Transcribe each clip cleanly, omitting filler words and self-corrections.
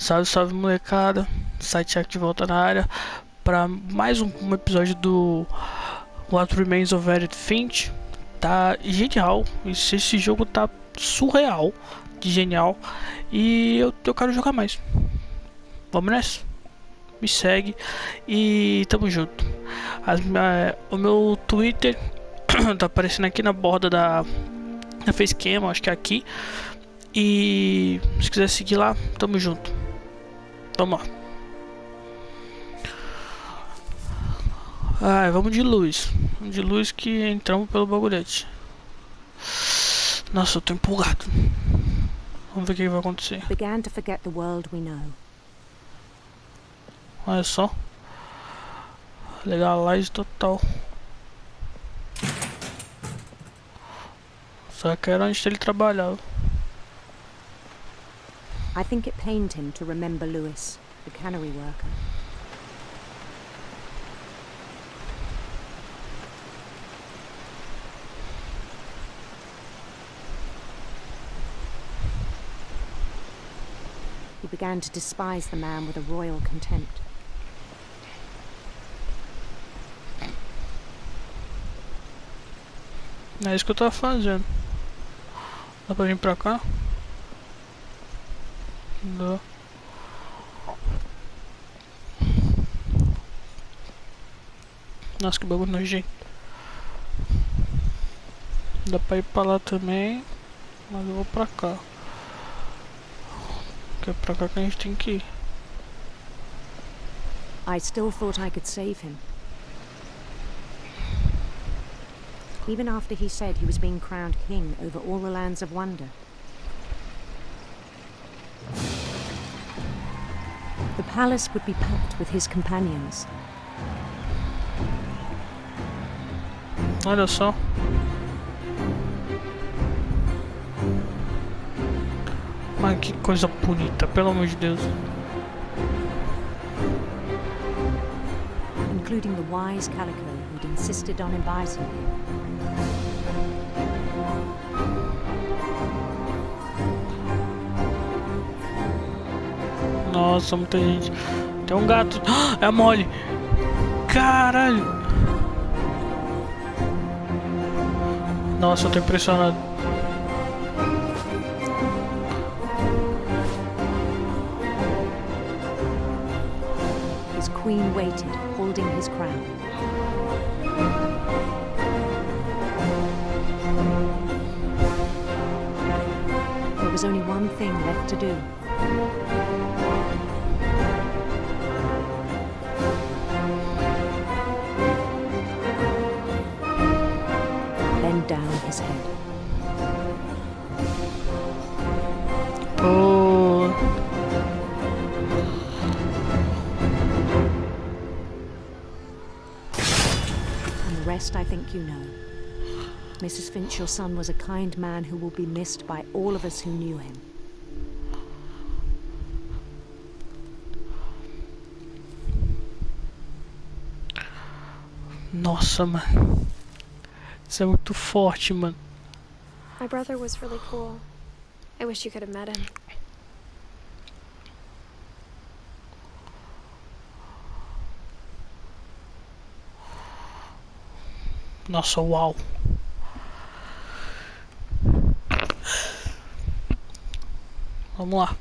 Salve, salve molecada, site aqui de volta na área para mais um episódio do What Remains of Edith Finch. Tá genial, esse jogo tá surreal de genial e eu quero jogar mais. Vamos nessa? Me segue e tamo junto. O meu Twitter tá aparecendo aqui na borda da facecam, acho que é aqui. E se quiser seguir lá, tamo junto. Vamos lá. Vamos de luz. Vamos de luz que entramos pelo bagulhete. Nossa, eu tô empolgado. Vamos ver o que vai acontecer. Began to forget the world we know. Olha só. Legalize total. Só que era onde ele trabalhava. I think it pained him to remember Lewis, the cannery worker. He began to despise the man with a royal contempt. É isso que eu tava fazendo. Dá pra vir pra cá? Dá. Nossa, que bagulho nojento. Dá pra ir pra lá também, mas eu vou pra cá. Que é pra cá que a gente tem que ir. I still thought I could save him. Even after he said he was being crowned king over all the lands of wonder. The palace would be packed with his companions. Olha só. Mas que coisa bonita, pelo amor de Deus. Including the wise Calico who'd insisted on inviting me. Nossa, muita gente. Tem um gato. É a Molly. Caralho. Nossa, eu tô impressionado. His queen waited, holding his crown. There was only one thing left to do. Bend down his head. Oh. And the rest I think you know. Mrs. Finch, your son was a kind man who will be missed by all of us who knew him. Nossa, mano. Isso é muito forte, mano. My brother was really cool. I wish you could have met him. Nossa, uau. Vamos lá.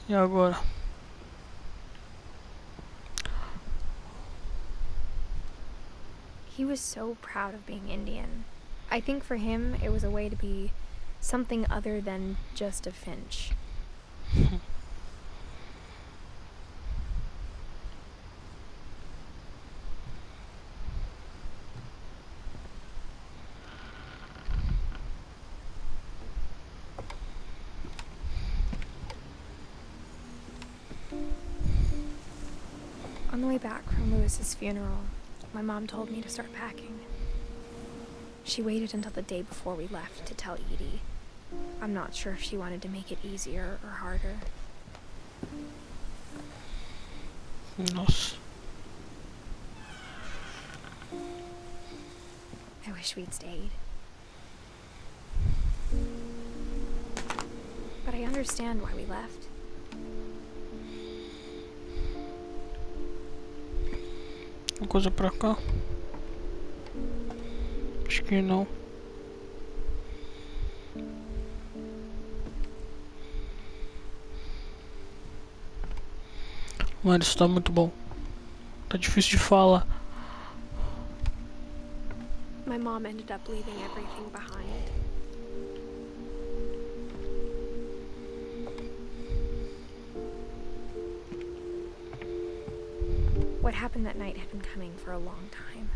E agora? He was so proud of being Indian. I think for him, it was a way to be something other than just a Finch. On the way back from Lewis's funeral, my mom told me to start packing. She waited until the day before we left to tell Edie. I'm not sure if she wanted to make it easier or harder. Nossa. I wish we'd stayed. I understand why we left. Uma coisa pra cá? Acho que não. Mano, isso tá muito bom. Tá difícil de falar. My mom ended up leaving everything behind. What happened that night had been coming for a long time.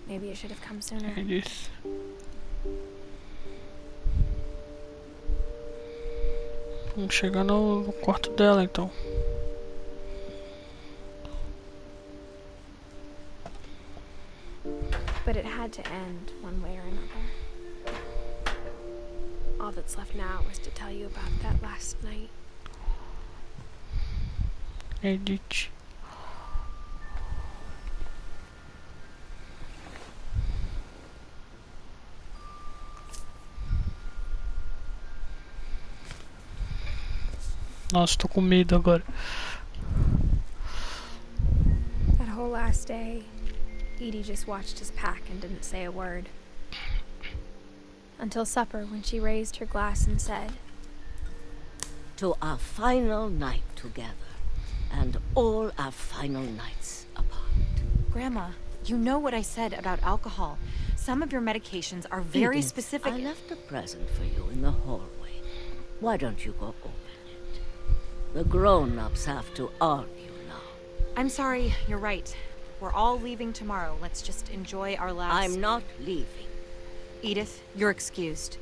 Maybe it should have come sooner. Isso. Vamos chegar no quarto dela então. But it had to end one way or another. All that's left now is to tell you about that last night. Edith. Nossa, tô com medo agora. That whole last day, Edie just watched us pack and didn't say a word. Until supper, when she raised her glass and said, "To our final night together, and all our final nights apart." Grandma, you know what I said about alcohol. Some of your medications are very Edith, specific. I left a present for you in the hallway. Why don't you go open it? The grown-ups have to argue now. I'm sorry, you're right. We're all leaving tomorrow. Let's just enjoy our last... I'm not leaving. Edith, you're excused.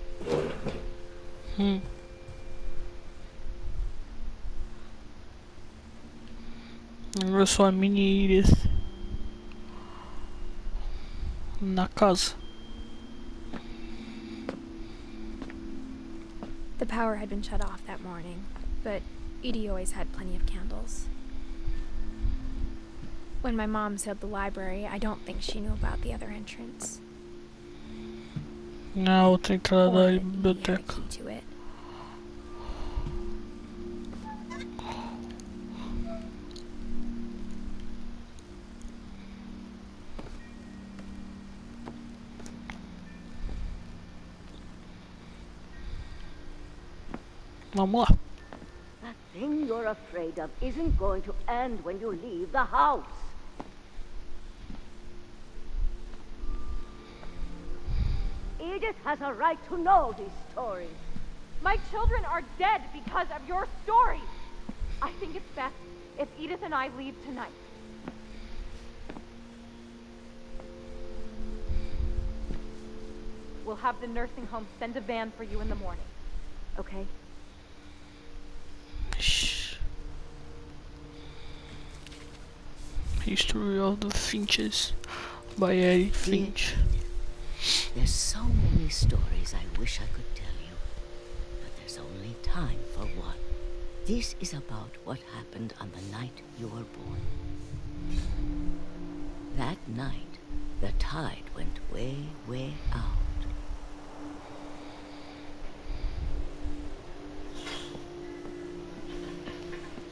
Eu sou a mini Edith. Na casa. the power had been shut off that morning, but Edie always had plenty of candles. When my mom sailed the library, I don't think she knew about the other entrance. Na outra entrada da Or that Edie had a biblioteca. key to it. Vamos lá. That thing you're afraid of isn't going to end when you leave the house. Edith has a right to know these stories. My children are dead because of your stories. I think it's best if Edith and I leave tonight. We'll have the nursing home send a van for you in the morning. Okay? Shh. History of the Finches by Edith Finch. There's so many stories I wish I could tell you, but there's only time for one. This is about what happened on the night you were born. That night, the tide went way, way out.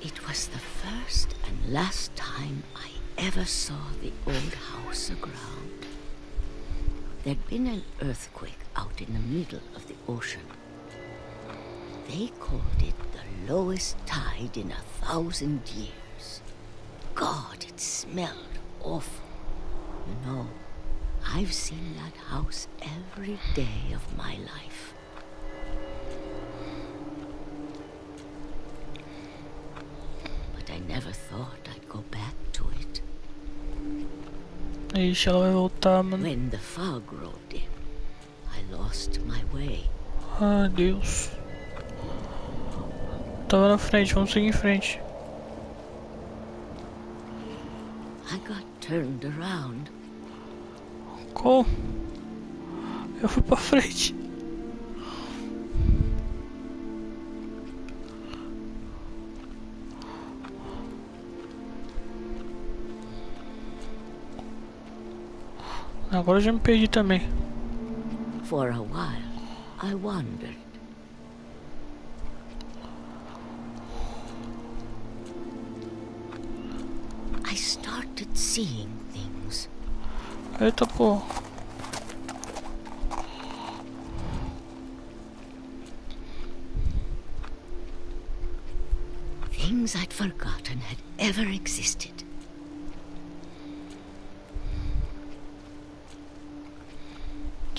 It was the first and last time I ever saw the old house aground. There'd been an earthquake out in the middle of the ocean. They called it the lowest tide in 1,000 years. God, it smelled awful. You know, I've seen that house every day of my life. But I never thought I'd go back to it. Ixi, ela vai voltar, mano. When the fog rolled in, I lost my way. Ah, Deus. Tava na frente, vamos seguir em frente. I got turned around. Como? Eu fui pra frente. Agora eu já me perdi também. For a while, I wondered. I started seeing things. Eita, pô. Things I'd forgotten had ever existed.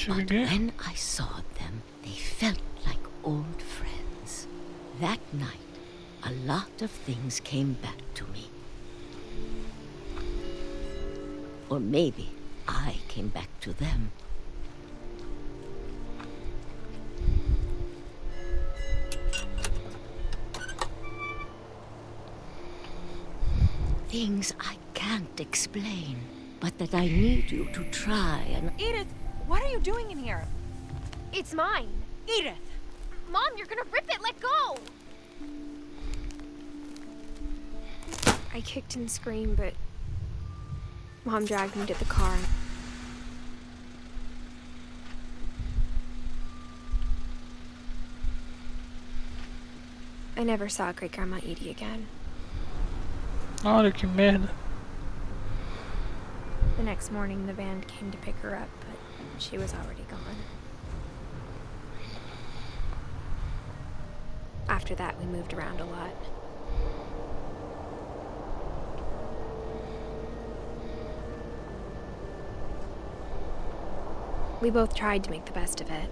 But when I saw them, they felt like old friends. That night, a lot of things came back to me. Or maybe I came back to them. Things I can't explain, but that I need you to try and... Edith, what are you doing in here? It's mine. Edith! Mom, you're gonna rip it! Let go! I kicked and screamed, but Mom dragged me to the car. I never saw Great-Grandma Edie again. Olha que merda. The next morning, the band came to pick her up, but she was already gone. After that, we moved around a lot. We both tried to make the best of it.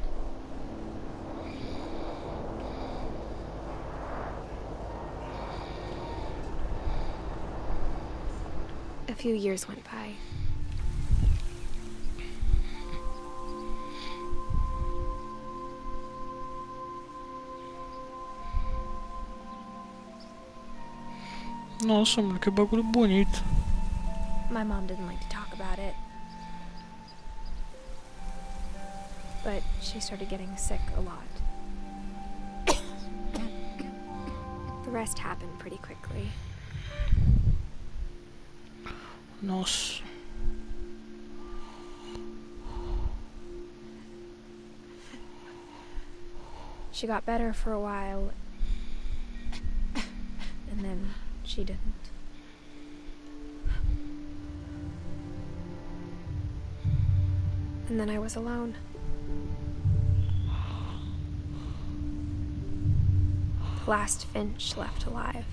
A few years went by. Nossa, mano, que bagulho bonito. My mom didn't like to talk about it. But she started getting sick a lot. The rest happened pretty quickly. Nossa. She got better for a while, and then she didn't. And then I was alone. The last Finch left alive.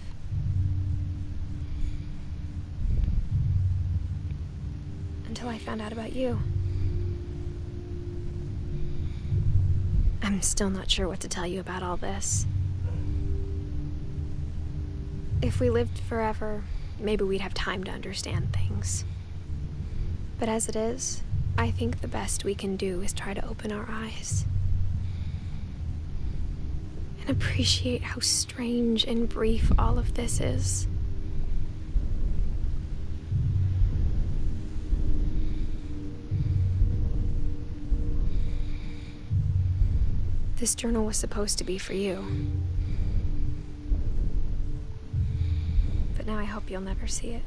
Until I found out about you. I'm still not sure what to tell you about all this. If we lived forever, maybe we'd have time to understand things. But as it is, I think the best we can do is try to open our eyes. And appreciate how strange and brief all of this is. This journal was supposed to be for you. But now I hope you'll never see it.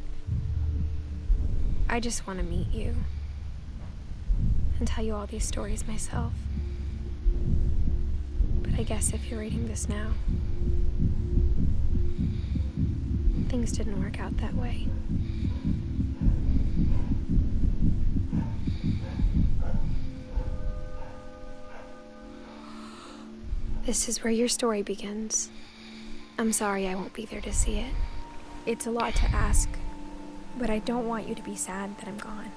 I just want to meet you. And tell you all these stories myself. But I guess if you're reading this now, things didn't work out that way. This is where your story begins. I'm sorry I won't be there to see it. It's a lot to ask, but I don't want you to be sad that I'm gone.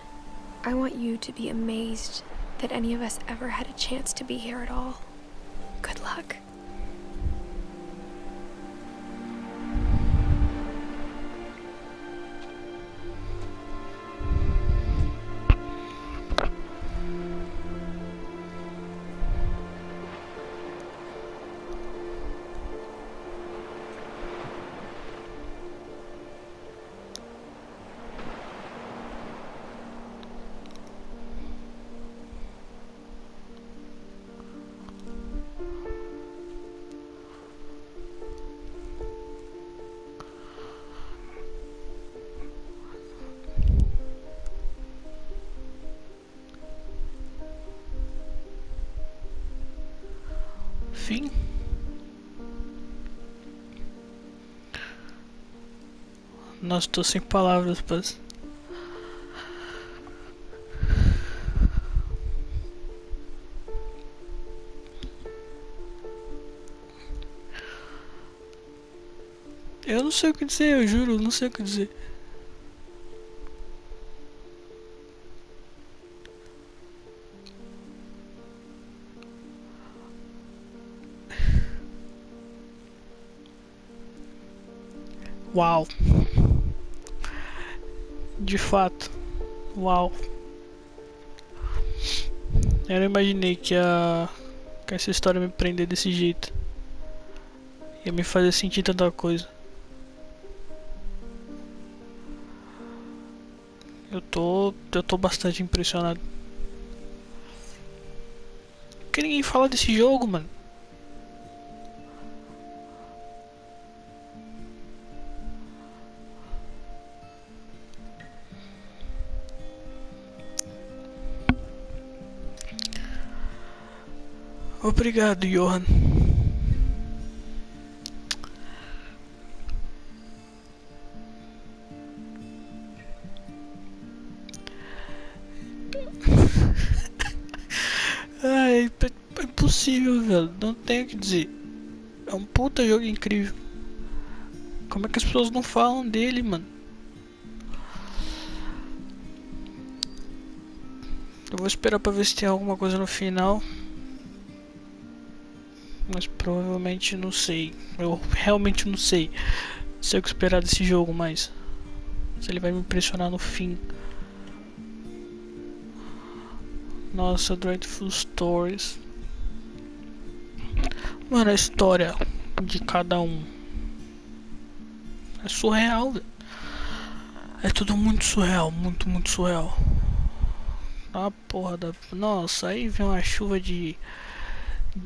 I want you to be amazed that any of us ever had a chance to be here at all. Good luck. fim. Nossa, tô sem palavras, paz. Eu não sei o que dizer, eu juro, eu não sei o que dizer. Uau. De fato. Uau. Eu não imaginei que essa história me prender desse jeito. Ia me fazer sentir tanta coisa. Eu tô bastante impressionado. Por que ninguém fala desse jogo, mano? Obrigado, Johan. Ai, é impossível, velho. Não tenho o que dizer. É um puta jogo incrível. Como é que as pessoas não falam dele, mano? Eu vou esperar pra ver se tem alguma coisa no final. Mas provavelmente não sei. Eu realmente não sei. Sei o que esperar desse jogo, mas se ele vai me impressionar no fim. Nossa, Dreadful Stories. Mano, a história de cada um é surreal, velho. É tudo muito surreal, muito surreal. Ah, porra da... Nossa, aí vem uma chuva de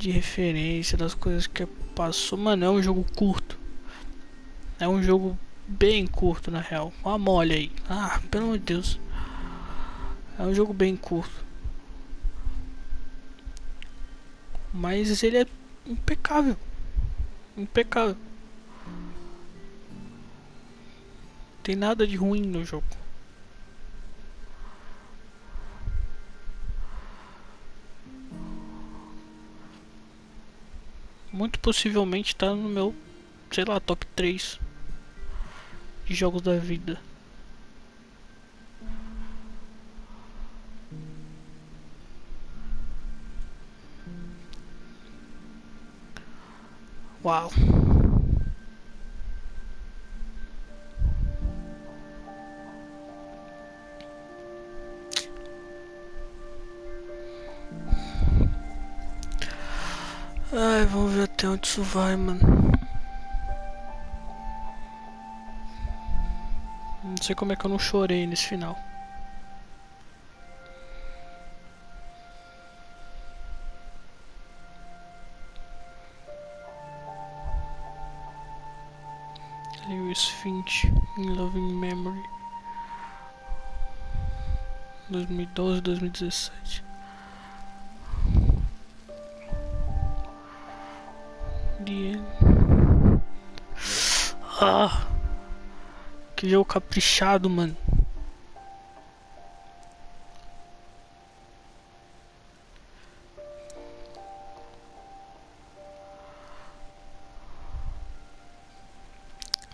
referência das coisas que passou. Mano, é um jogo curto. É um jogo bem curto, na real. Uma mole aí. Ah, pelo amor de Deus. É um jogo bem curto. Mas ele é impecável. Impecável. Tem nada de ruim no jogo. Muito possivelmente tá no meu, sei lá, top 3 de jogos da vida. Uau. Ai, vamos ver até onde isso vai, mano. Não sei como é que eu não chorei nesse final. Edith Finch, In Loving Memory, 2012, 2017. Ah, que jogo caprichado, mano.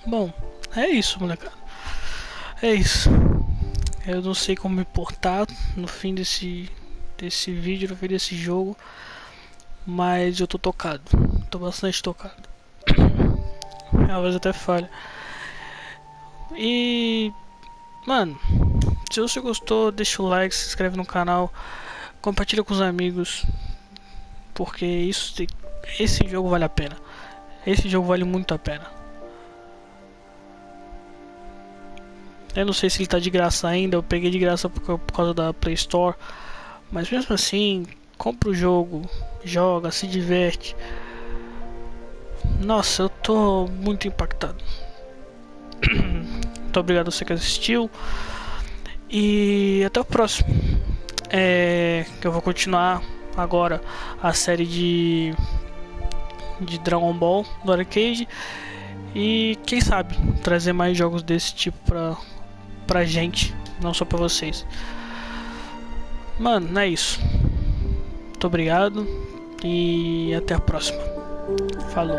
Bom, é isso, molecada. É isso. Eu não sei como me portar no fim desse vídeo, no fim desse jogo. Mas eu tô tocado. Tô bastante tocado. A voz até falha. E... Mano, se você gostou, deixa o like, se inscreve no canal. Compartilha com os amigos. Porque esse jogo vale a pena. Esse jogo vale muito a pena. Eu não sei se ele tá de graça ainda. Eu peguei de graça por causa da Play Store. Mas mesmo assim, compra o jogo, joga, se diverte. Nossa, eu tô muito impactado. Muito obrigado a você que assistiu. E até o próximo. Que eu vou continuar agora a série de Dragon Ball do arcade. E quem sabe trazer mais jogos desse tipo pra gente, não só pra vocês. Mano, não é isso. Muito obrigado e até a próxima. Falou.